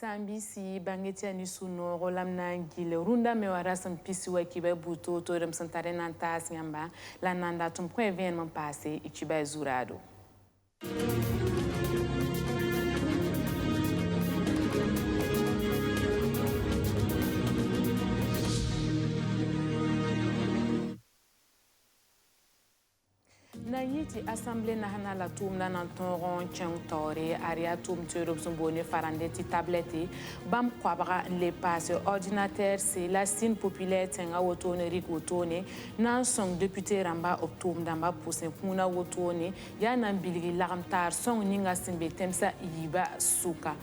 Sambisi bangetia ni suno rolamna ngile runda me warasam pisi wa kibe buto to rem santare nantas ngamba la nanda tum ko événement passé e kibe zurado. Na yiti Assemblée nationale la toum na nantoron tore aria toum turup sumbone farandeti tablette bam kwabra le passe ordinateur c'est la signe populaire tenga wotone rik wotone nan song député ramba optoum damba pousse kuna wotone ya nan bilgi laramtar song ninga simbe temsa yiba suka.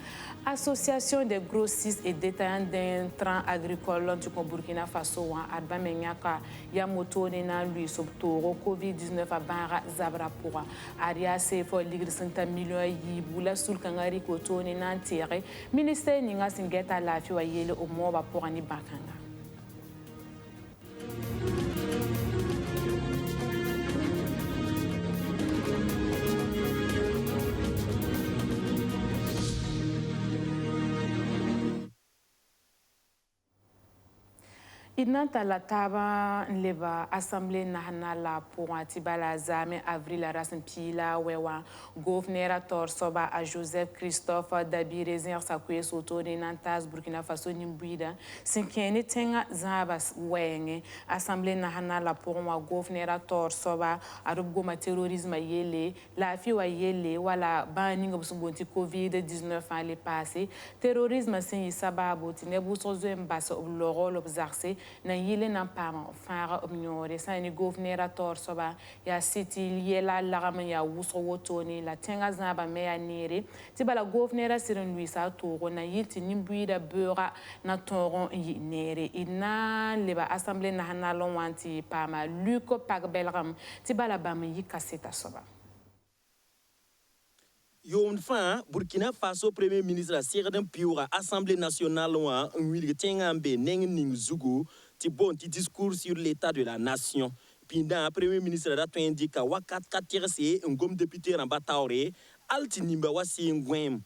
Association des grossistes et détaillants d'intrants agricoles du Burkina Faso wa adba menyaka ya motone na lui sobtoro COVID-19 a banra zabra pour aria se fo ligre santa million yibula sul kangari kotone na tere ministère ninga singeta la fi wa yele o moba pour ani bakanga. Inanta la taba leba Assemblée nationale pour Atibala Zame avril rasen pila wewa gouverneur Torsoba a Joseph Christophe Dabirezin sakwe soto de Nantas Burkina Faso nimbuida sinkene tenga zabas wenge Assemblée nationale pour wa gouverneur Torsoba a rubgoma terrorisme yele la fi wa yele wala banning obsumbonti COVID-19 ale passé terrorisme sin sababu tinebu sozo mbasa obloro obzarse na yile na pama fara omnyore sa ni gouverneur Torsoba ya city yela lagama ya wuso wotoni la tenga zaba meya nere tibala gouverneur Sirin Luisa Togo na yilti nimbuida beura na toron yi nere ina leba Assemblée nationale wanti pama Luko Pagbelram tibala bama yi kaseta soba. Yon fin Burkina Faso Premier ministre Serdin Piura Assemblée nationale wa ngwilge tengambe neng ning zugu ti bon ti discours sur l'état de la nation. Pinda Premier ministre da to indica wakat katirse ngom député ramba taure alti nimba wasi ngwem.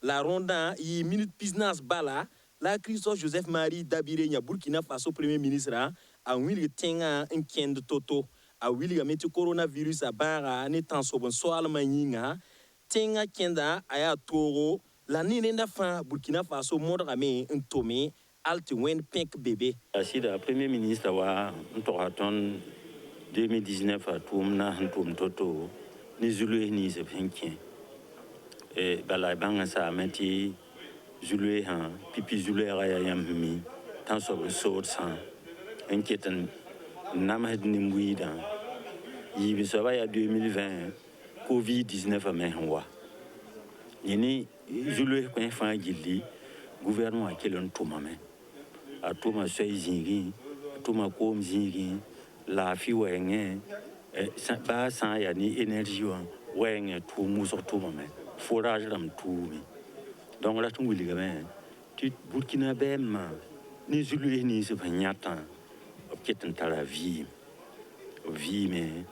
La ronda yi minute business bala la Christophe Joseph Marie Dabire nya Burkina Faso Premier ministre a ngwilge tenga nkend toto a wilga meti coronavirus a bara ne tan sobon so almanyinga tenga kenda aya toro la ninenda fa Burkina Faso modrame ntome alti wen pink bébé. Asida Premier ministre wa ntoraton 2019 a tumna ntum toto ni zulu ni se penkin e bala banga sa meti zulu ha pipi zulu ya yammi tan so san enketan namad ni mwida yibi so ba ya 2020 COVID-19 a menwa yini zulu ko fa gilli gouvernement kelon tumame a tuma soizingi tuma kom zingi la fi wenge ba sa ya ni énergie wenge tumu so tumame forage ram tumi donc la tunguli gamen tu Burkina bema ni zulu ni se fanyata obketan tala vie mais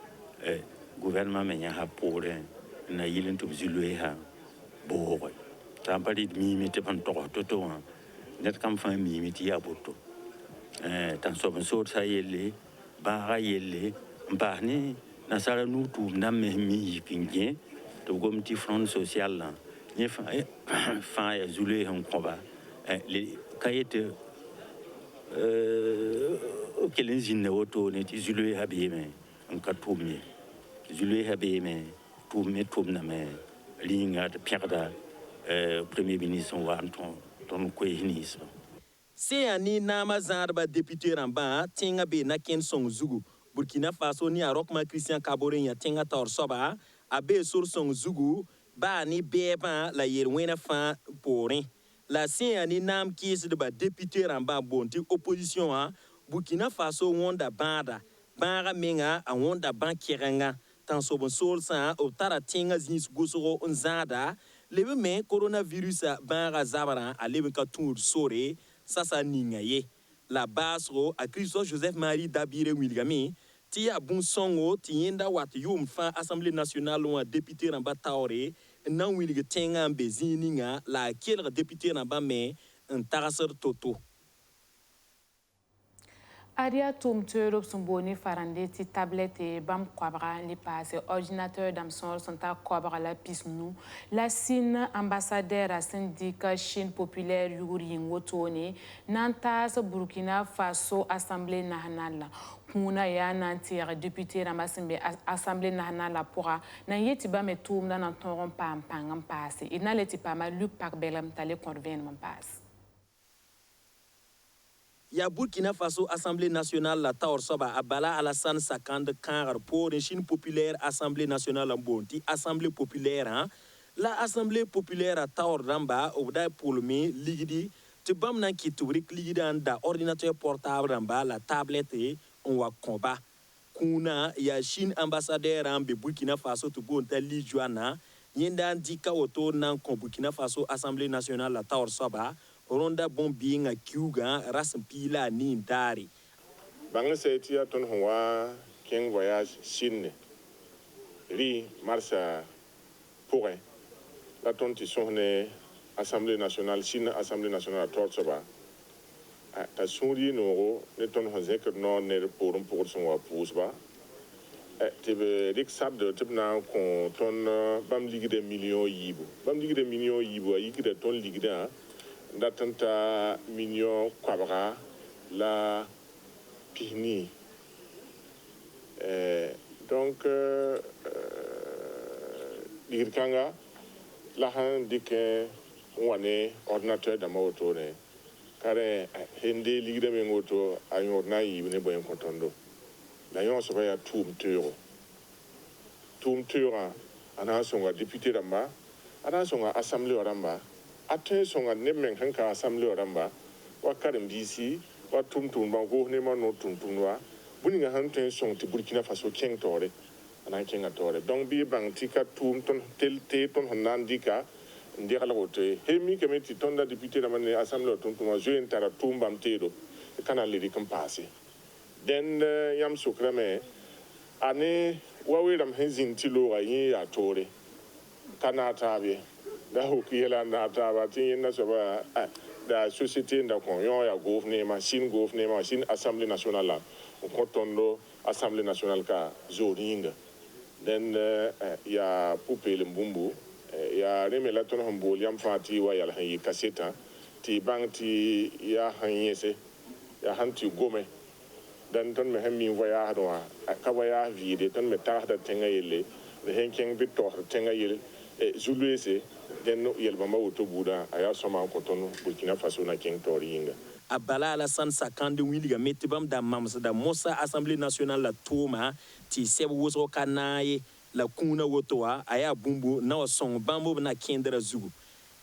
gouvernement menya ha pore na yilin to zulu ha bo tampali mi te pan to net kam fa mi ti aboto tan so ben so sa yele ba ga yele ba ni na sala nu tu na me mi kinge to gom ti front social la ni fa ya zulu han ko ba les kayete kelen zinne woto ne ti zulu ha be me en ka tumye zulu ha be me tumna me linga de pierda Premier ministre wa ton ko hinis se ani nama zarba député ramba tinga be na ken song zugu Burkina Faso ni arokma Christian Kabore ya tinga Torsoba abe sur song zugu ba ni beba la yerwena fa porin la se ani nam kis de ba député ramba bonti opposition a Burkina Faso wonda bada bara menga a wonda ban kirenga tan sobon sol sa o tara tinga zins gusoro nzada lebe me coronavirus bara zabara a lebe ka tour sore sasa ningaye la basro a Christophe Joseph Marie Dabire Wilgami ti ya bon songo ti yenda wat yum fa Assemblée nationale ou député ramba taore nan wilga tenga be zininga la kelga député na ba me un tagasar toto. Aria tumteur sumboni farande ti tablette bam kwabra li passe ordinateur d'Amsor sont à kwabra la pisnu la Chine ambassadeur à syndicat Chine populaire yuri ngotone nantas Burkina Faso assemblée nationale kuna ya nantir député ramasimbe assemblée nationale pour na yeti ba metum na toron pam pangam passe ina leti pa ma Luc Parbelam tale convenement passe. Ya Burkina Faso Assemblée nationale la taor soba abala Alassane Sakande Kangar pour une Chine populaire Assemblée nationale en bonti Assemblée populaire hein? La Assemblée populaire à taor ramba obda pour le ligidi te bam nan ki turik ligidi anda ordinateur portable ramba la tablette on wa combat kuna ya Chine ambassadeur en Burkina Faso to bonta li joana yenda ndika auto nan kon Burkina Faso Assemblée nationale la taor soba ronda bombi nga kiuga rasampila ni ndari bang seti aton hoa ken voyage Chine ri marsa pour la ton ti sonne Assemblée nationale Chine Assemblée nationale torsoba ta suri no ne ton ho zek no ne pour son wa pusba te be rik sab de tibna kon ton bam ligide millions yibu ayi de ton ligide datanta million kwabra la pini donc ligirkanga la han dike wane ordinateur da moto ne kare hende ligide me ngoto ayo na yibne boyen kontondo la yon so ya tumtura ana songa député ramba ana songa assemblée ramba atun songa nemen hanka assemblée ramba wa karim bisi wa tumtum bango ne ma no tumtumwa buninga hantun song ti Burkina Faso king tore ana king tore donc bi bang tika tumton telte ton hanandika ndira la wote hemi kemeti tonda député da mane assemblée tumtumwa je entara tumbam tedo kana lidi kan passé den yam sukrame ane wawe ram hezin tilo ga yin ya tore kana tabe da hukiyela na taba tin na so ba da société da kon yo ya gouvernement Chine assemblée nationale la ko tondo assemblée nationale ka zoringa den ya poupée le mbumbu ya remela ton hambol yam fati wa yal hayi kaseta ti bangti ya hanyese ya hanti gome dan ton me hammi waya hadwa ka waya vide ton me tahda tenga yele de henken bitor tenga yele zulwese den yelba ma woto buda aya soma ko ton Burkina Faso na king toringa abala Alassane Sakande wiliga metibam da mamsa da Mossa Assemblée nationale la toma ti seb woso kanaye la kuna wotoa aya bumbu na song bambo na kendra zugu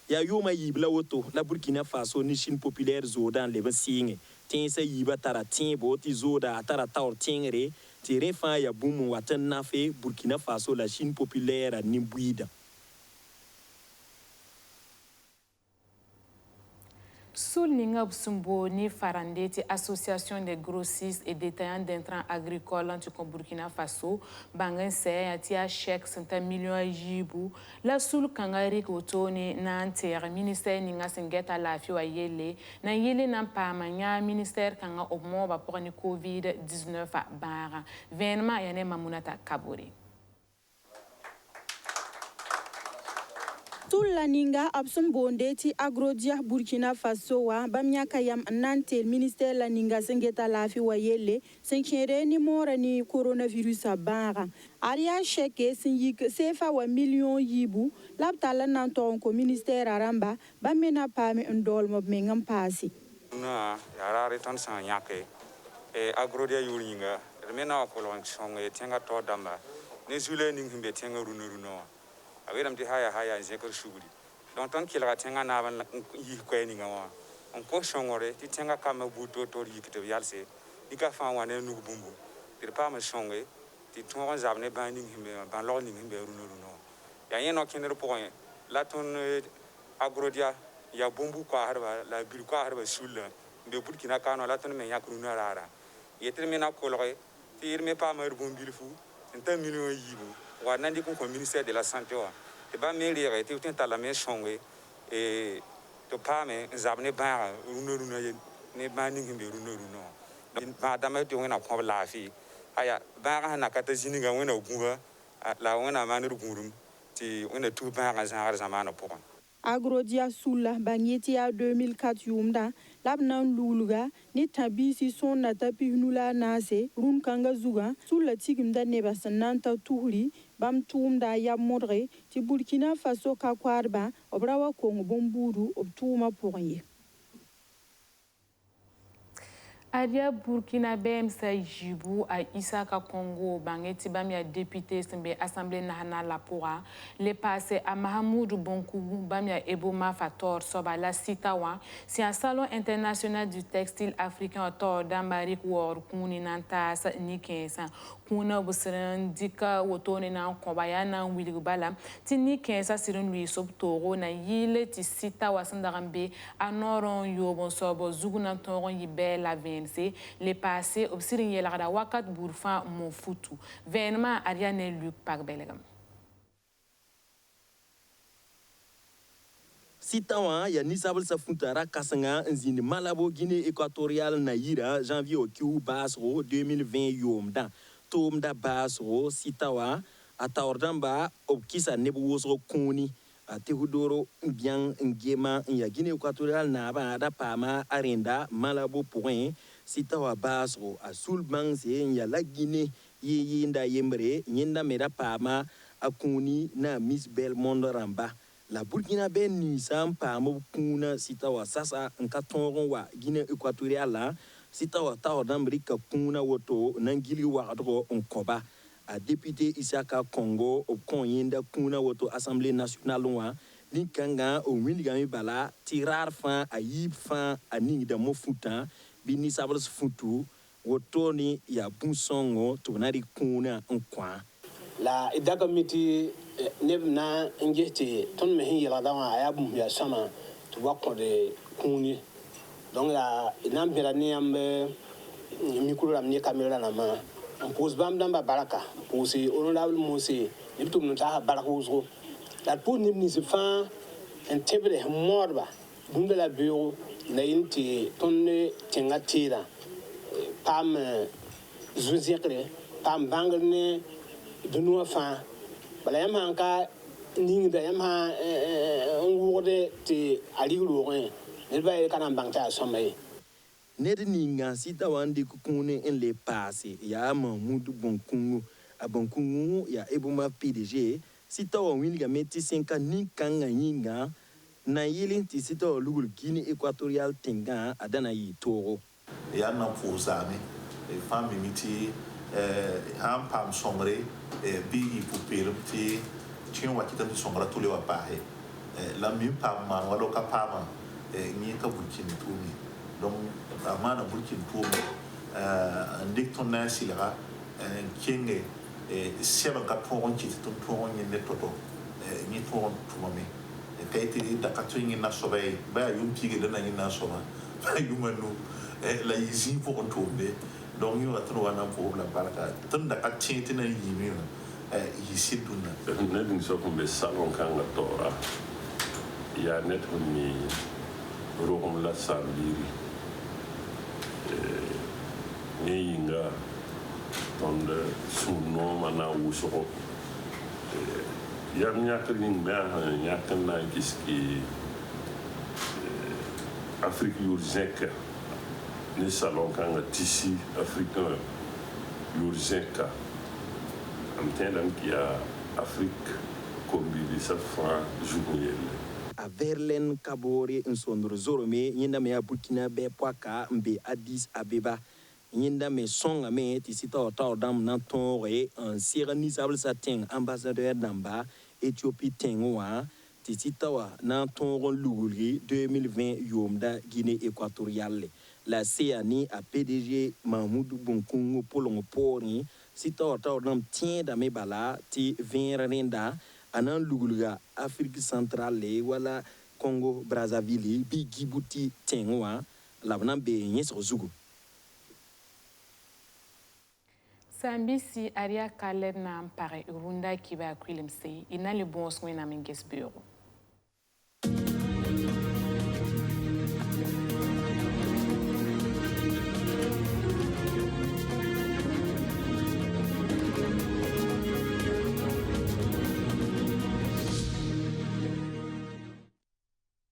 ya yoma yibla woto la Burkina Faso ni Chine populaire zodan le basinge tensa yiba tara timbo ti zoda atara taur tingere ti refa ya bumu watan nafe Burkina Faso la Chine populaire ni buida Souligna Sumbo ni Farandeti, association des grossistes et détaillants d'intrants agricoles en Burkina Faso, Bangense, Yatia Chek, 100 millions Jibu, la Soul Kangari Kotone, Nanter, ministère Ninga Sengeta la Fio Yele, na Yele Nampamanya, ministère Kanga Obmo, pour ni Covid-19 à Bara, Venema Yane Mamunata Kaburi. Tulla ninga absum bonde ti agrodia Burkina Faso wa bamyaka yam nante ministère la ninga sengeta lafi wa yele senkere ni mora ni coronavirus abara aria cheke sinyik sefa wa million yibu labtala nanton ko ministère aramba bamena pami ndol mo mengam pasi na yarare ton san yake agrodia yuringa remena ko lon songe tenga to damba ne zule ningimbe tenga runo awiram ti haya zeker shuguri donc ton kilga tenga na ban yi ko ni ngawa on ko shongore ti tenga kama buto to yikite yalse dika fa wane nugu bumbu ti pa ma shonge ti ton zabne ban ni himbe ban lo ni himbe runo ya yeno kinere point la ton agrodia ya bumbu ko harba la bil ko harba sulla be Burkina kano la ton me yakru na rara yetre me na ko loy ti irme pa ma bumbil fu 1 million yibu wa nandi ko ministère de la santé wa te ba me ri te tin tala me sonwe e to pa me zabne ba runa ye ne ba ni ngbe runa ba da me to wena ko la fi aya ba na ka ta jini ga wena guba la wena ma ne gurum ti wena tu ba ga zamana pour Agrodia Soula Banyeti a 2004 yumda labnan luluga ni tabisi son na tapi nula nase run kanga zuga Soula tigimda neba sananta tuhri bam tumda ya modre ti Burkina Faso ka kwarba obrawa kongo bomburu obtuma pourye Aria Burkina Bemsa Jibou à Isaka Congo, Bangeti Bamia député Sembe Assemblée nationale la Poura, les passés à Mahamoudou Bonkougou, Bamia Eboma Fator, Soba la Sitawa, c'est un salon international du textile africain autour d'Amérique War, Kouni Nantas, Nikensa, Kuna Busseran, Dika, Wotonena, Kobayana, Wilibala, Tini Kensa, Sirin Louis Sobtoro, na Yile, Tisita, Sandarambe, Anoron, Yobon Sobo, Zugunantoron, Yibel, la les passés observent la wakat bourfan mon foutu. Vainement Ariane Luc par Belgam. Sitawa ya nisabel sa funtara kasanga nzini Malabo Guinée équatoriale naïra janvier au Kiu Basro 2020 yomda tomda Basro Sitawa ataordamba obkisa nebuwosro koni Tehudoro bien ngema ya Guinée équatoriale na ba da pama arenda Malabo point Sitawa Basro a sulbang se ya la Guinée yinda yembre nyenda mera pama akuni na Miss Belmond Ramba la Burkina ben ni sam pama kuna Sitawa sasa nkatongo wa Guinée équatoriale Sitawa taordambrika kuna woto nangili wa dro onkoba a député Isaka Congo au Konyenda kuna woto Assemblée nationale wa linkanga au miligami bala tirar fin a yib fin a ning da mofuta bini sabres futu woto ni ya bunsongo tonari kuna nkwa la idaka miti nebna ngeti ton me hin yela dawa ya bum ya sama to wakko de kuni donc ya inam bira ni ambe mikuru ram ni camera na ma pose bam damba baraka pose honorable Mose ni tum no ta baraka uzo la pour ni se fa en tebre morba bumbe la bureau na inti tonne tengatira pam zuzekre pam bangne de nous fa bala yam hanka ning da yam ha ngode ti ali lorin ne ba kana bangta somay ned ninga Sitawa ndi kukune en le passé ya Mamoudou Bonkungu a Bonkungu ya Eboma PDG Sitawa winga meti 5 ninkanga yinga na yili ti Sitawa lugul Guinée équatoriale tenga adana yi toro ya na posame e fami miti ham pam somre bi i pupel ti tien wakita ti somra tule wa pahe la mi pam ma walo ka pama ni ka Burkina tumi donc amana Burkina tumi ndik ton na silra kenge seba ka ton ki ton ni ne toto ni ton tumame kaiti da ka twingi na sobe ba yum pige da na ni na soba ba yumanu la ici pour tomber donc il va trouver un problème par là tant da ka tinti na yimi ici duna ne ding so ko be salon kanga tora ya net ni room la sambiri ne yinga tonde sunno mana wuso yam nyakring ba nyakan na kiski Afrique urgente les salons kanga tissu africain urgente am qui a Afrique comme il sa fois journée a Verlen Kabore en sondro zorome yinda me Burkina be poaka mbe Addis Abeba yinda me songa me ti Sitawa taordam na tonre en siranisable satin ambassadeur d'amba Éthiopie tenwa ti Sitawa na tonron lugulri 2020 yomda Guinée équatoriale la CANI a PDG Mamoudou Bonkungu polongo pori Sitawa taordam tien da me bala ti vinrenda anan lugulga Afrique centrale wala Congo Brazzaville bi Djibouti tengwa labnan be nyeso zugu Sambisi aria kaleb na ampare urunda kiba kwilimse inali bons wena minges bureau.